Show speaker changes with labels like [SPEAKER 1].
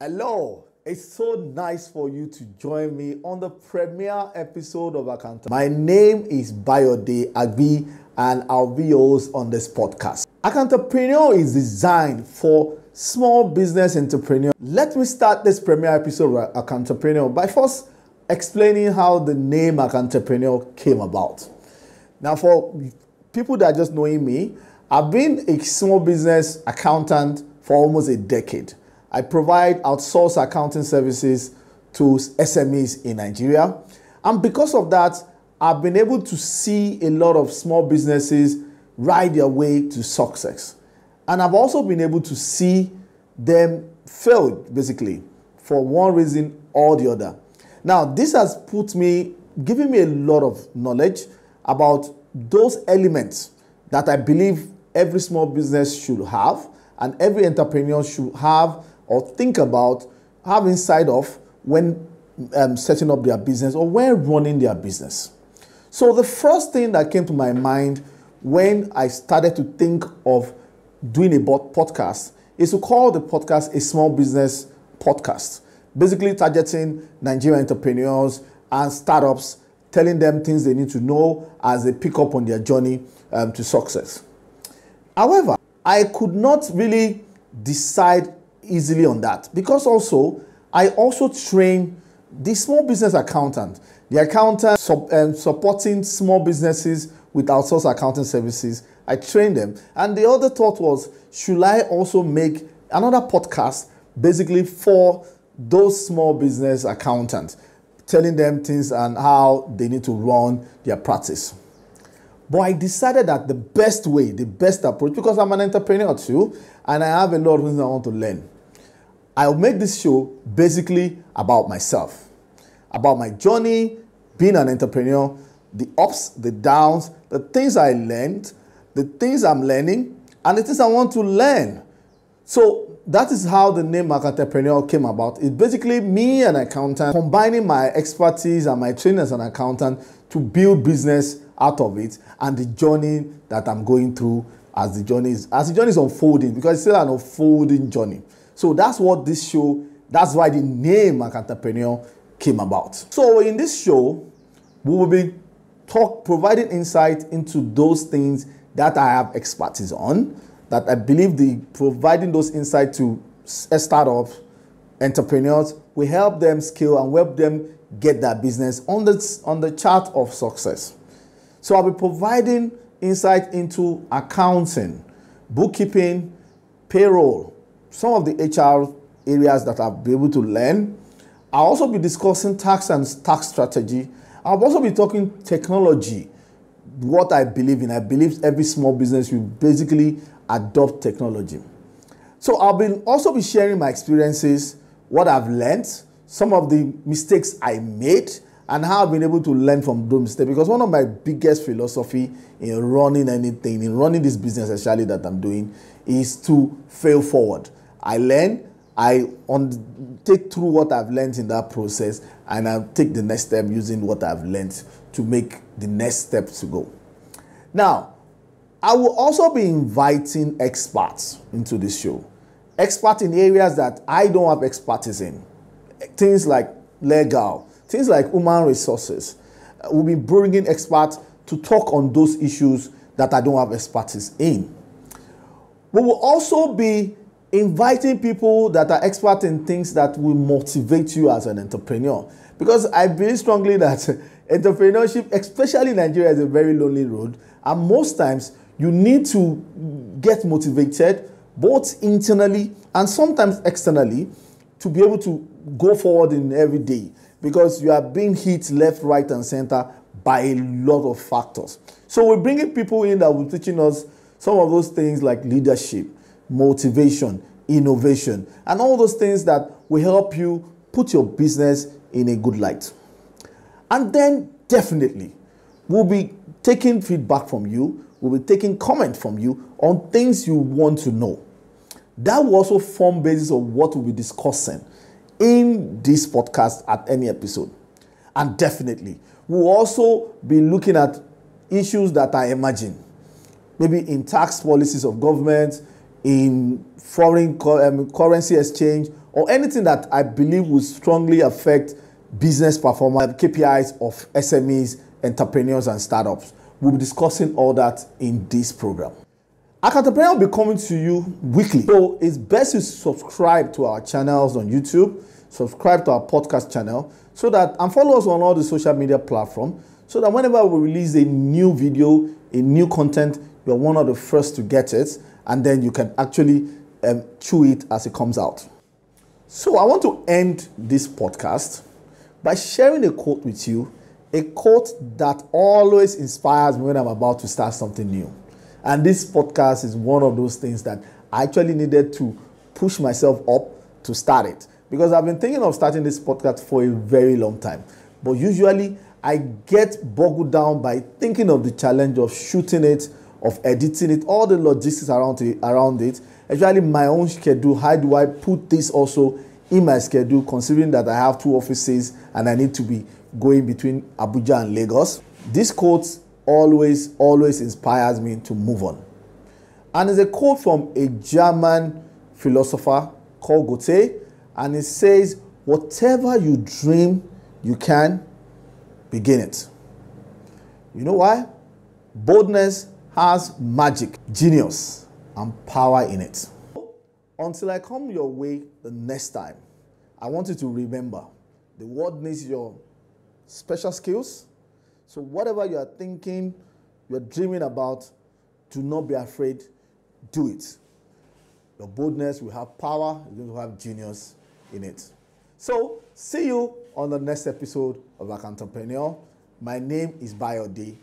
[SPEAKER 1] Hello, it's so nice for you to join me on the premiere episode of Accountprenuer. My name is Bayode Agbi and I'll be your host on this podcast. Accountprenuer is designed for small business entrepreneurs. Let me start this premiere episode of Accountprenuer by first explaining how the name Accountprenuer came about. Now, for people that are just knowing me, I've been a small business accountant for almost a decade. I provide outsourced accounting services to SMEs in Nigeria. And because of that, I've been able to see a lot of small businesses ride their way to success. And I've also been able to see them fail, basically, for one reason or the other. Now, this has given me a lot of knowledge about those elements that I believe every small business should have and every entrepreneur should have or think about, have inside of when setting up their business or when running their business. So the first thing that came to my mind when I started to think of doing a podcast is to call the podcast a small business podcast, basically targeting Nigerian entrepreneurs and startups, telling them things they need to know as they pick up on their journey to success. However, I could not really decide easily on that because I also train the small business accountant, the accountant supporting small businesses with outsourced accounting services. I train them, and the other thought was, should I also make another podcast basically for those small business accountants, telling them things and how they need to run their practice. But I decided that the best approach, because I'm an entrepreneur too, and I have a lot of things I want to learn, I'll make this show basically about myself, about my journey, being an entrepreneur, the ups, the downs, the things I learned, the things I'm learning, and the things I want to learn. So that is how the name Accountprenuer came about. It's basically me, an accountant, combining my expertise and my training as an accountant to build business out of it, and the journey that I'm going through as the journey is unfolding, because it's still an unfolding journey. So that's what this show, that's why the name Accountprenuer came about. So in this show, we will be providing insight into those things that I have expertise on, that I believe providing those insights to startups, entrepreneurs will help them scale and help them get their business on the chart of success. So I'll be providing insight into accounting, bookkeeping, payroll, some of the HR areas that I'll be able to learn. I'll also be discussing tax and tax strategy. I'll also be talking technology, what I believe in. I believe every small business will basically adopt technology. So I'll also be sharing my experiences, what I've learned, some of the mistakes I made, and how I've been able to learn from those mistakes. Because one of my biggest philosophy in running anything, in running this business especially that I'm doing, is to fail forward. I learn, I take through what I've learned in that process, and I'll take the next step using what I've learned to make the next step to go. Now, I will also be inviting experts into this show. Experts in areas that I don't have expertise in. Things like legal, things like human resources. We'll be bringing experts to talk on those issues that I don't have expertise in. We will also be inviting people that are expert in things that will motivate you as an entrepreneur. Because I believe strongly that entrepreneurship, especially in Nigeria, is a very lonely road. And most times, you need to get motivated, both internally and sometimes externally, to be able to go forward in every day. Because you are being hit left, right, and center by a lot of factors. So we're bringing people in that will be teaching us some of those things like leadership, motivation, innovation, and all those things that will help you put your business in a good light. And then definitely, we'll be taking feedback from you. We'll be taking comment from you on things you want to know. That will also form basis of what we'll be discussing in this podcast at any episode. And definitely, we'll also be looking at issues that are emerging, maybe in tax policies of government, in foreign currency exchange, or anything that I believe will strongly affect business performance, KPIs of SMEs, entrepreneurs, and startups. We'll be discussing all that in this program. Accountprenuer will be coming to you weekly. So it's best to subscribe to our channels on YouTube, subscribe to our podcast channel, and follow us on all the social media platforms, so that whenever we release a new video, a new content, you're one of the first to get it, and then you can actually chew it as it comes out. So I want to end this podcast by sharing a quote with you, a quote that always inspires me when I'm about to start something new. And this podcast is one of those things that I actually needed to push myself up to start it, because I've been thinking of starting this podcast for a very long time. But usually I get boggled down by thinking of the challenge of shooting it, of editing it, all the logistics around it, actually my own schedule. How do I put this also in my schedule, considering that I have 2 offices and I need to be going between Abuja and Lagos? This quote always inspires me to move on. And it's a quote from a German philosopher called Goethe, and it says, "Whatever you dream you can, begin it." You know why? Boldness has magic, genius, and power in it. Until I come your way the next time, I want you to remember, the world needs your special skills. So whatever you are thinking, you're dreaming about, do not be afraid, do it. Your boldness will have power, you're going to have genius in it. So see you on the next episode of Accountprenuer. My name is Bayode